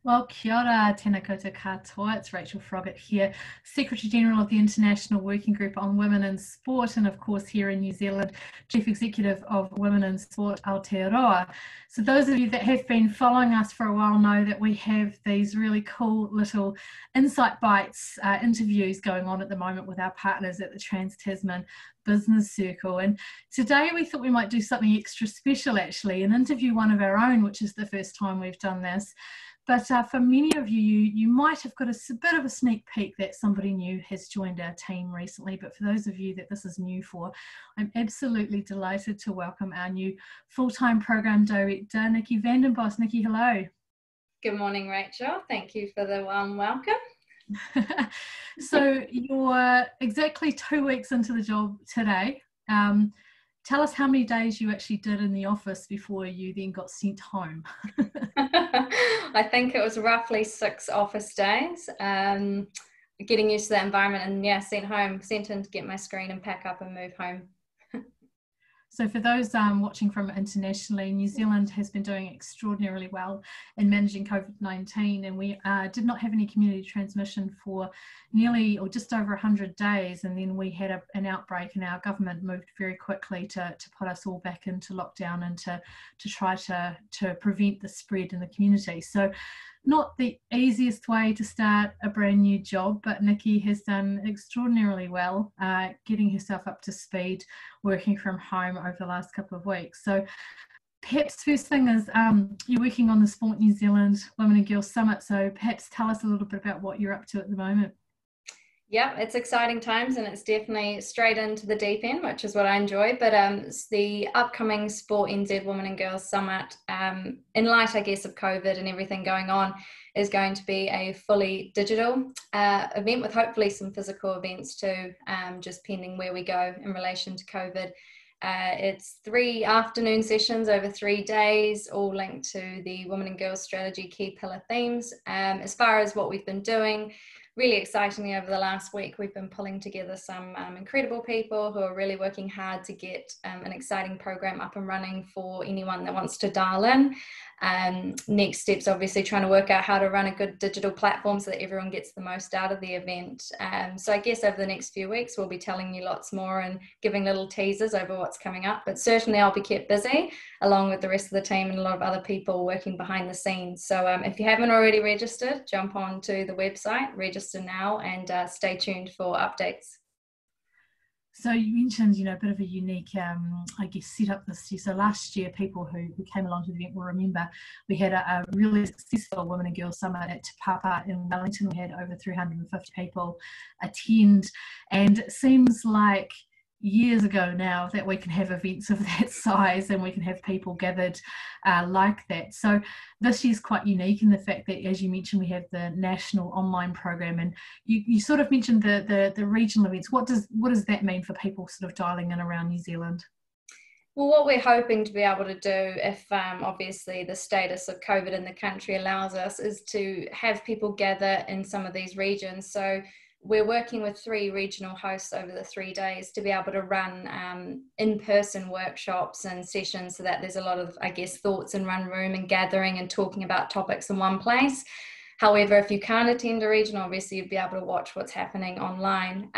Well, kia ora, tēnā koutou katoa. It's Rachel Froggatt here, Secretary General of the International Working Group on Women in Sport, and of course here in New Zealand, Chief Executive of Women in Sport Aotearoa. So those of you that have been following us for a while know that we have these really cool little insight bites interviews going on at the moment with our partners at the Trans-Tasman Business Circle. And today we thought we might do something extra special actually, and interview one of our own, which is the first time we've done this. But for many of you, you might have got a bit of a sneak peek that somebody new has joined our team recently. But for those of you that this is new for, I'm absolutely delighted to welcome our new full-time program director, Nicky Vandenbos. Nicky, hello. Good morning, Rachel. Thank you for the warm welcome. So you're exactly 2 weeks into the job today. Tell us how many days you actually did in the office before you then got sent home. I think it was roughly 6 office days, getting used to that environment, and yeah, sent in to get my screen and pack up and move home. So for those watching from internationally, New Zealand has been doing extraordinarily well in managing COVID-19, and we did not have any community transmission for nearly or just over 100 days, and then we had an outbreak, and our government moved very quickly to put us all back into lockdown and to try to prevent the spread in the community. So not the easiest way to start a brand new job, but Nicky has done extraordinarily well, getting herself up to speed, working from home over the last couple of weeks. So perhaps first thing is you're working on the Sport New Zealand Women and Girls Summit. So perhaps tell us a little bit about what you're up to at the moment. Yeah, it's exciting times, and it's definitely straight into the deep end, which is what I enjoy. But it's the upcoming Sport NZ Women and Girls Summit, in light, I guess, of COVID and everything going on, is going to be a fully digital event with hopefully some physical events too, just pending where we go in relation to COVID. It's 3 afternoon sessions over 3 days, all linked to the Women and Girls Strategy key pillar themes. As far as what we've been doing, really excitingly over the last week, we've been pulling together some incredible people who are really working hard to get an exciting program up and running for anyone that wants to dial in. Next steps, obviously trying to work out how to run a good digital platform so that everyone gets the most out of the event. So I guess over the next few weeks, we'll be telling you lots more and giving little teasers over what's coming up. But certainly I'll be kept busy along with the rest of the team and a lot of other people working behind the scenes. So if you haven't already registered, jump on to the website, register now, and stay tuned for updates. So you mentioned, a bit of a unique, I guess, setup this year. So last year, people who came along to the event will remember we had a really successful Women and Girls Summit at Te Papa in Wellington. We had over 350 people attend, and it seems like years ago now that we can have events of that size and we can have people gathered like that. So this year's quite unique in the fact that, as you mentioned, we have the national online program, and you sort of mentioned the regional events. What does that mean for people sort of dialing in around New Zealand? Well, what we're hoping to be able to do, if obviously the status of COVID in the country allows us, is to have people gather in some of these regions. So we're working with 3 regional hosts over the 3 days to be able to run in-person workshops and sessions so that there's a lot of, I guess, thoughts and run room and gathering and talking about topics in one place. However, if you can't attend a region, obviously you'd be able to watch what's happening online.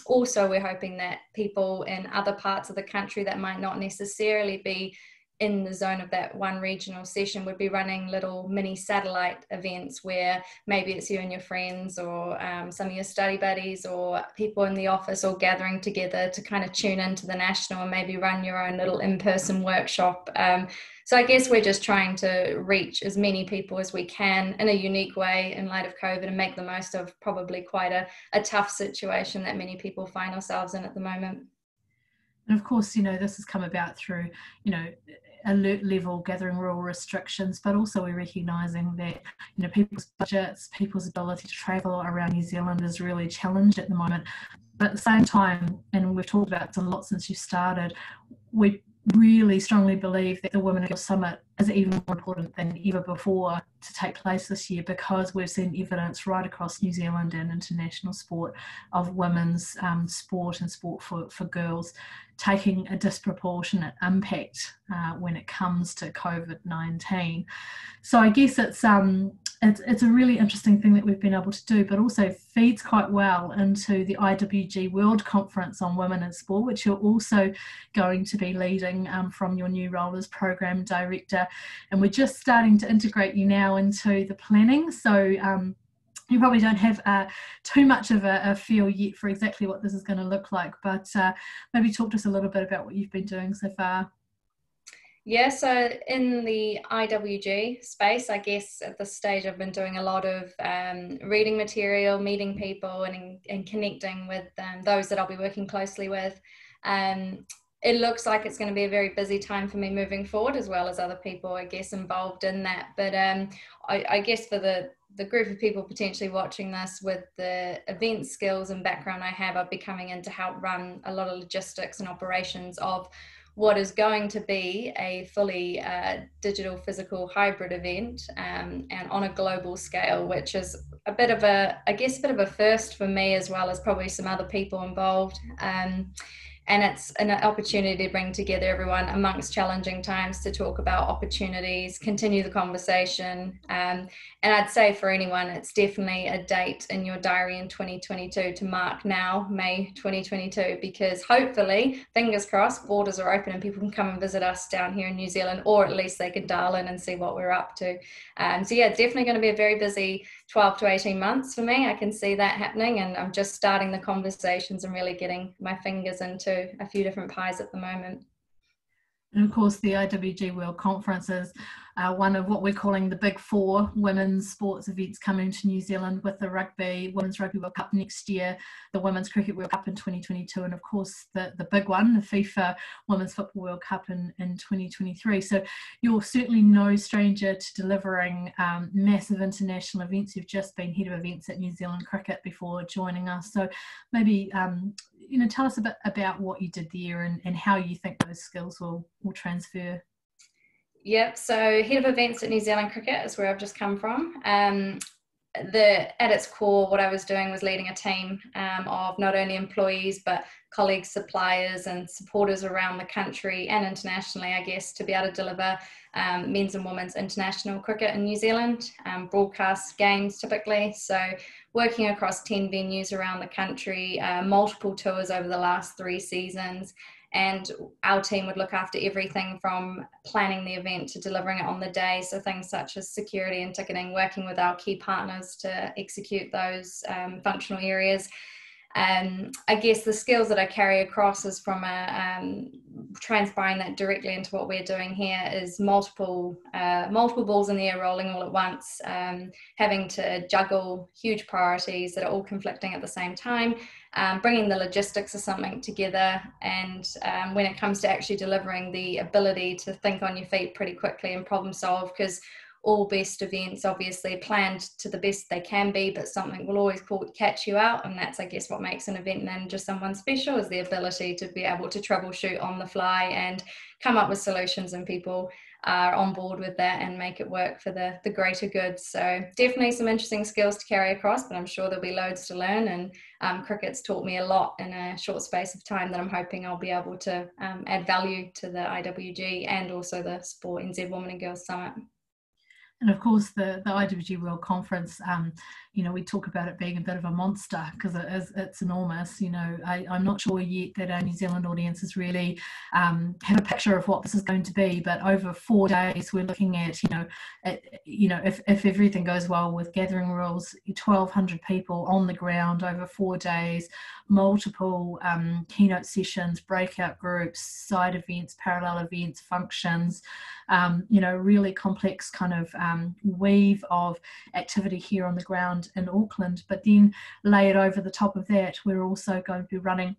Also, we're hoping that people in other parts of the country that might not necessarily be in the zone of that one regional session would be running little mini satellite events where maybe it's you and your friends or some of your study buddies or people in the office all gathering together to kind of tune into the national and maybe run your own little in-person workshop. So I guess we're just trying to reach as many people as we can in a unique way in light of COVID and make the most of probably quite a tough situation that many people find ourselves in at the moment. And of course, this has come about through, alert level gathering rule restrictions, but also we're recognising that, people's budgets, people's ability to travel around New Zealand is really challenged at the moment. But at the same time, and we've talked about this a lot since you started, we really strongly believe that the Women and Girls Summit is even more important than ever before to take place this year, because we've seen evidence right across New Zealand and international sport of women's sport and sport for girls taking a disproportionate impact when it comes to COVID-19. So I guess it's it's a really interesting thing that we've been able to do, but also feeds quite well into the IWG World Conference on Women in Sport, which you're also going to be leading from your new role as Program Director. And we're just starting to integrate you now into the planning. So you probably don't have too much of a feel yet for exactly what this is going to look like, but maybe talk to us a little bit about what you've been doing so far. Yeah, so in the IWG space, I guess at this stage I've been doing a lot of reading material, meeting people and connecting with those that I'll be working closely with. It looks like it's going to be a very busy time for me moving forward, as well as other people, I guess, involved in that. But I guess for the group of people potentially watching this, with the event skills and background I have, I'll be coming in to help run a lot of logistics and operations of what is going to be a fully digital physical hybrid event, and on a global scale, which is a bit of a first for me, as well as probably some other people involved. And it's an opportunity to bring together everyone amongst challenging times to talk about opportunities, continue the conversation. And I'd say for anyone, it's definitely a date in your diary in 2022 to mark now, May 2022, because hopefully, fingers crossed, borders are open and people can come and visit us down here in New Zealand, or at least they can dial in and see what we're up to. So yeah, definitely going to be a very busy 12 to 18 months for me. I can see that happening, and I'm just starting the conversations and really getting my fingers into a few different pies at the moment. And of course, the IWG World Conference is one of what we're calling the big four women's sports events coming to New Zealand, with the Women's Rugby World Cup next year, the Women's Cricket World Cup in 2022, and of course the big one, the FIFA Women's Football World Cup in 2023. So you're certainly no stranger to delivering massive international events. You've just been head of events at New Zealand Cricket before joining us. So maybe tell us a bit about what you did there and how you think those skills will transfer. Yep, so head of events at New Zealand Cricket is where I've just come from. At its core, what I was doing was leading a team of not only employees but colleagues, suppliers and supporters around the country and internationally, I guess, to be able to deliver men's and women's international cricket in New Zealand, broadcast games typically. So working across 10 venues around the country, multiple tours over the last 3 seasons. And our team would look after everything from planning the event to delivering it on the day. So things such as security and ticketing, working with our key partners to execute those functional areas. I guess the skills that I carry across is from transpiring that directly into what we're doing here is multiple balls in the air rolling all at once, having to juggle huge priorities that are all conflicting at the same time, bringing the logistics of something together, and when it comes to actually delivering, the ability to think on your feet pretty quickly and problem solve, because all best events obviously planned to the best they can be, but something will always catch you out, and that's, I guess, what makes an event and just someone special, is the ability to be able to troubleshoot on the fly and come up with solutions, and people are on board with that and make it work for the greater good. So definitely some interesting skills to carry across, but I'm sure there'll be loads to learn, and cricket's taught me a lot in a short space of time that I'm hoping I'll be able to add value to the IWG and also the Sport NZ Women and Girls Summit. And of course, the IWG World Conference, we talk about it being a bit of a monster because it's enormous. I'm not sure yet that our New Zealand audiences really have a picture of what this is going to be. But over 4 days, we're looking at, if everything goes well with gathering rules, 1,200 people on the ground over 4 days, multiple keynote sessions, breakout groups, side events, parallel events, functions, really complex kind of weave of activity here on the ground in Auckland. But then layered over the top of that, we're also going to be running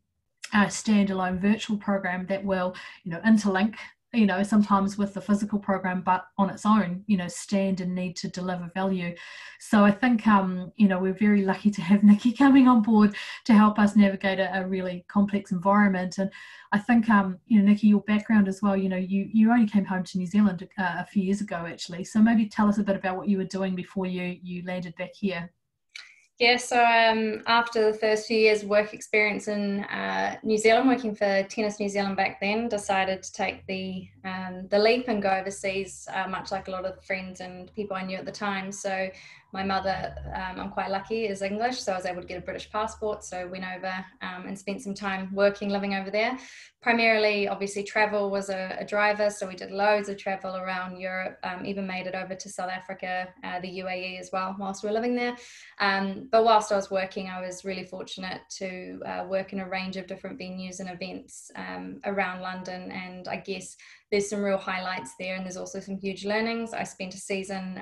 a standalone virtual program that will, interlink, sometimes with the physical program, but on its own, stand and need to deliver value. So I think, we're very lucky to have Nicky coming on board to help us navigate a really complex environment. And I think, Nicky, your background as well, you only came home to New Zealand a few years ago, actually. So maybe tell us a bit about what you were doing before you landed back here. Yeah, so after the first few years work experience in New Zealand, working for Tennis New Zealand back then, decided to take the leap and go overseas, much like a lot of friends and people I knew at the time. So my mother, I'm quite lucky, is English, so I was able to get a British passport. So went over and spent some time working, living over there. Primarily, obviously, travel was a driver, so we did loads of travel around Europe, even made it over to South Africa, the UAE as well, whilst we were living there. But whilst I was working, I was really fortunate to work in a range of different venues and events around London, and I guess there's some real highlights there, and there's also some huge learnings. I spent a season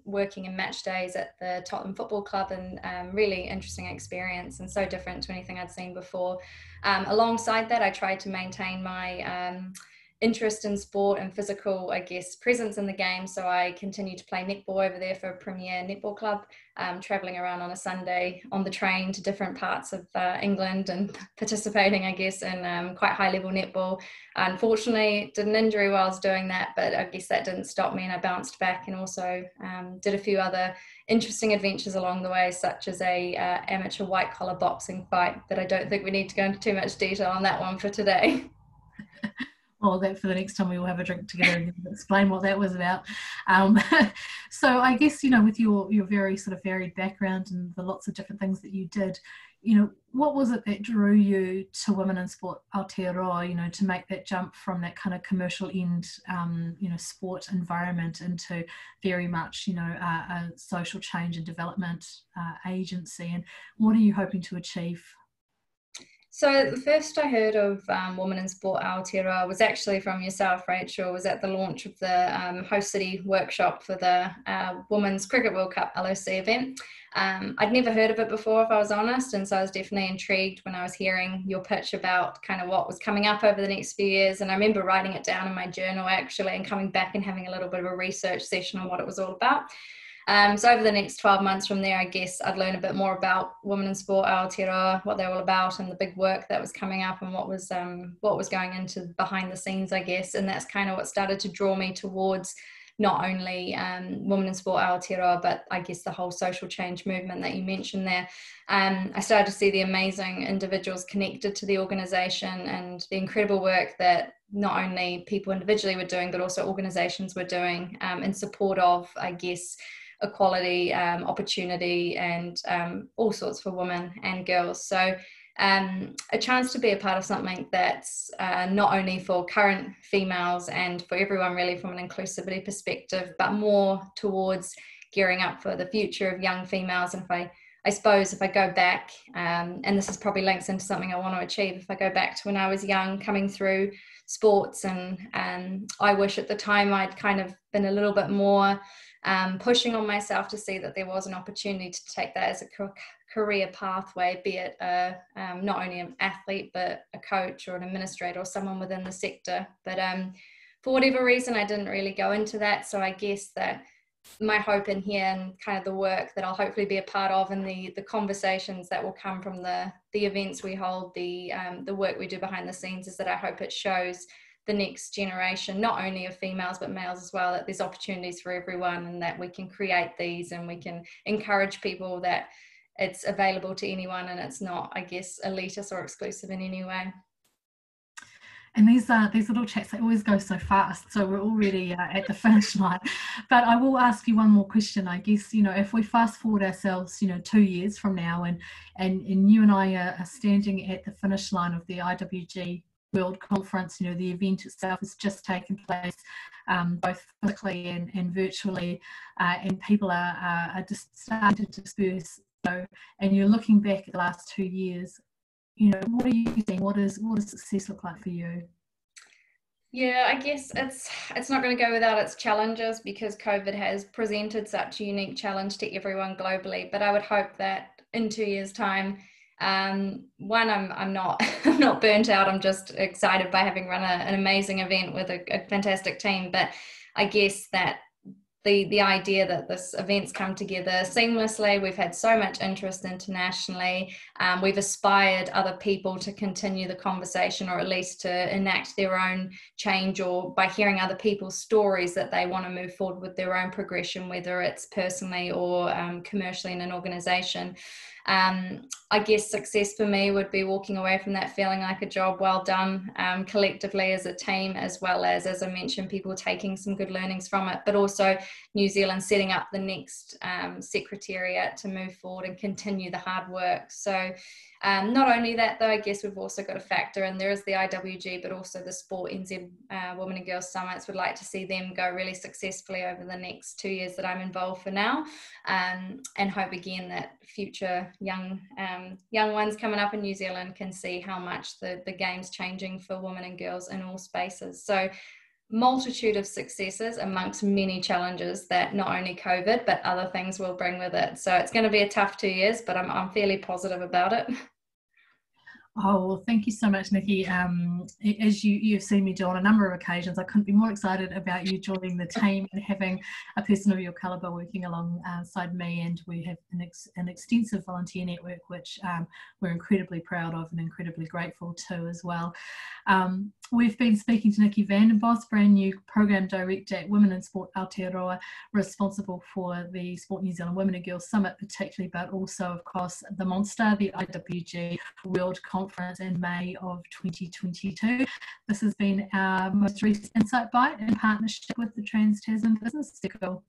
working in match days at the Tottenham Football Club, and really interesting experience and so different to anything I'd seen before. Alongside that, I tried to maintain my interest in sport and physical, I guess, presence in the game. So I continued to play netball over there for a premier netball club, traveling around on a Sunday on the train to different parts of England and participating, I guess, in quite high level netball. Unfortunately, did an injury while I was doing that, but I guess that didn't stop me, and I bounced back and also did a few other interesting adventures along the way, such as a amateur white collar boxing fight that I don't think we need to go into too much detail on that one for today. Well, that for the next time we will have a drink together and explain what that was about. So I guess, with your very sort of varied background and the lots of different things that you did, what was it that drew you to Women in Sport Aotearoa, to make that jump from that kind of commercial end, sport environment into very much, a social change and development agency? And what are you hoping to achieve? So the first I heard of Women in Sport Aotearoa was actually from yourself, Rachel. It was at the launch of the host city workshop for the Women's Cricket World Cup LOC event. I'd never heard of it before, if I was honest, and so I was definitely intrigued when I was hearing your pitch about kind of what was coming up over the next few years. And I remember writing it down in my journal actually, and coming back and having a little bit of a research session on what it was all about. So over the next 12 months from there, I guess I'd learn a bit more about Women in Sport Aotearoa, what they're all about, and the big work that was coming up, and what was going into behind the scenes, I guess. And that's kind of what started to draw me towards not only Women in Sport Aotearoa, but I guess the whole social change movement that you mentioned there. I started to see the amazing individuals connected to the organisation and the incredible work that not only people individually were doing, but also organisations were doing in support of, I guess, equality, opportunity, and all sorts for women and girls. So a chance to be a part of something that's not only for current females and for everyone really from an inclusivity perspective, but more towards gearing up for the future of young females. And I suppose if I go back, and this is probably links into something I want to achieve, if I go back to when I was young coming through sports, and I wish at the time I'd kind of been a little bit more pushing on myself to see that there was an opportunity to take that as a career pathway, be it not only an athlete, but a coach or an administrator or someone within the sector. But for whatever reason, I didn't really go into that. So I guess that my hope in here and kind of the work that I'll hopefully be a part of, and the conversations that will come from the events we hold, the work we do behind the scenes, is that I hope it shows the next generation, not only of females but males as well, that there's opportunities for everyone, and that we can create these and we can encourage people that it's available to anyone, and it's not, I guess, elitist or exclusive in any way. And these little chats, they always go so fast, so we're already at the finish line. But I will ask you one more question. I guess, if we fast forward ourselves, 2 years from now, and you and I are standing at the finish line of the IWG World Conference, the event itself has just taken place, both physically and virtually, and people are just starting to disperse. And you're looking back at the last 2 years, what are you seeing? What does success look like for you? Yeah, I guess it's not going to go without its challenges, because COVID has presented such a unique challenge to everyone globally. But I would hope that in 2 years' time, one, I'm not I'm not burnt out. I'm just excited by having run an amazing event with a fantastic team. But I guess that the idea that this event's come together seamlessly. We've had so much interest internationally. We've aspired other people to continue the conversation, or at least to enact their own change, or by hearing other people's stories that they want to move forward with their own progression, whether it's personally or commercially in an organization. I guess success for me would be walking away from that feeling like a job well done, collectively as a team, as well as I mentioned, people taking some good learnings from it, but also New Zealand setting up the next secretariat to move forward and continue the hard work. So not only that though, I guess we've also got a factor, and there is the IWG, but also the Sport NZ Women and Girls Summits. Would like to see them go really successfully over the next 2 years that I'm involved for now, and hope again that future young ones coming up in New Zealand can see how much the game's changing for women and girls in all spaces. So multitude of successes amongst many challenges that not only COVID but other things will bring with it. So it's going to be a tough 2 years, but I'm fairly positive about it. Oh, well, thank you so much, Nicky. As you've seen me do on a number of occasions, I couldn't be more excited about you joining the team and having a person of your calibre working alongside me. And we have an extensive volunteer network, which we're incredibly proud of and incredibly grateful to as well. We've been speaking to Nicky van den Bos, brand new Program Director at Women in Sport Aotearoa, responsible for the Sport New Zealand Women and Girls Summit particularly, but also, of course, the Monster, the IWG World Conference in May of 2022. This has been our most recent Insight Bite in partnership with the Trans Tasman Business Circle.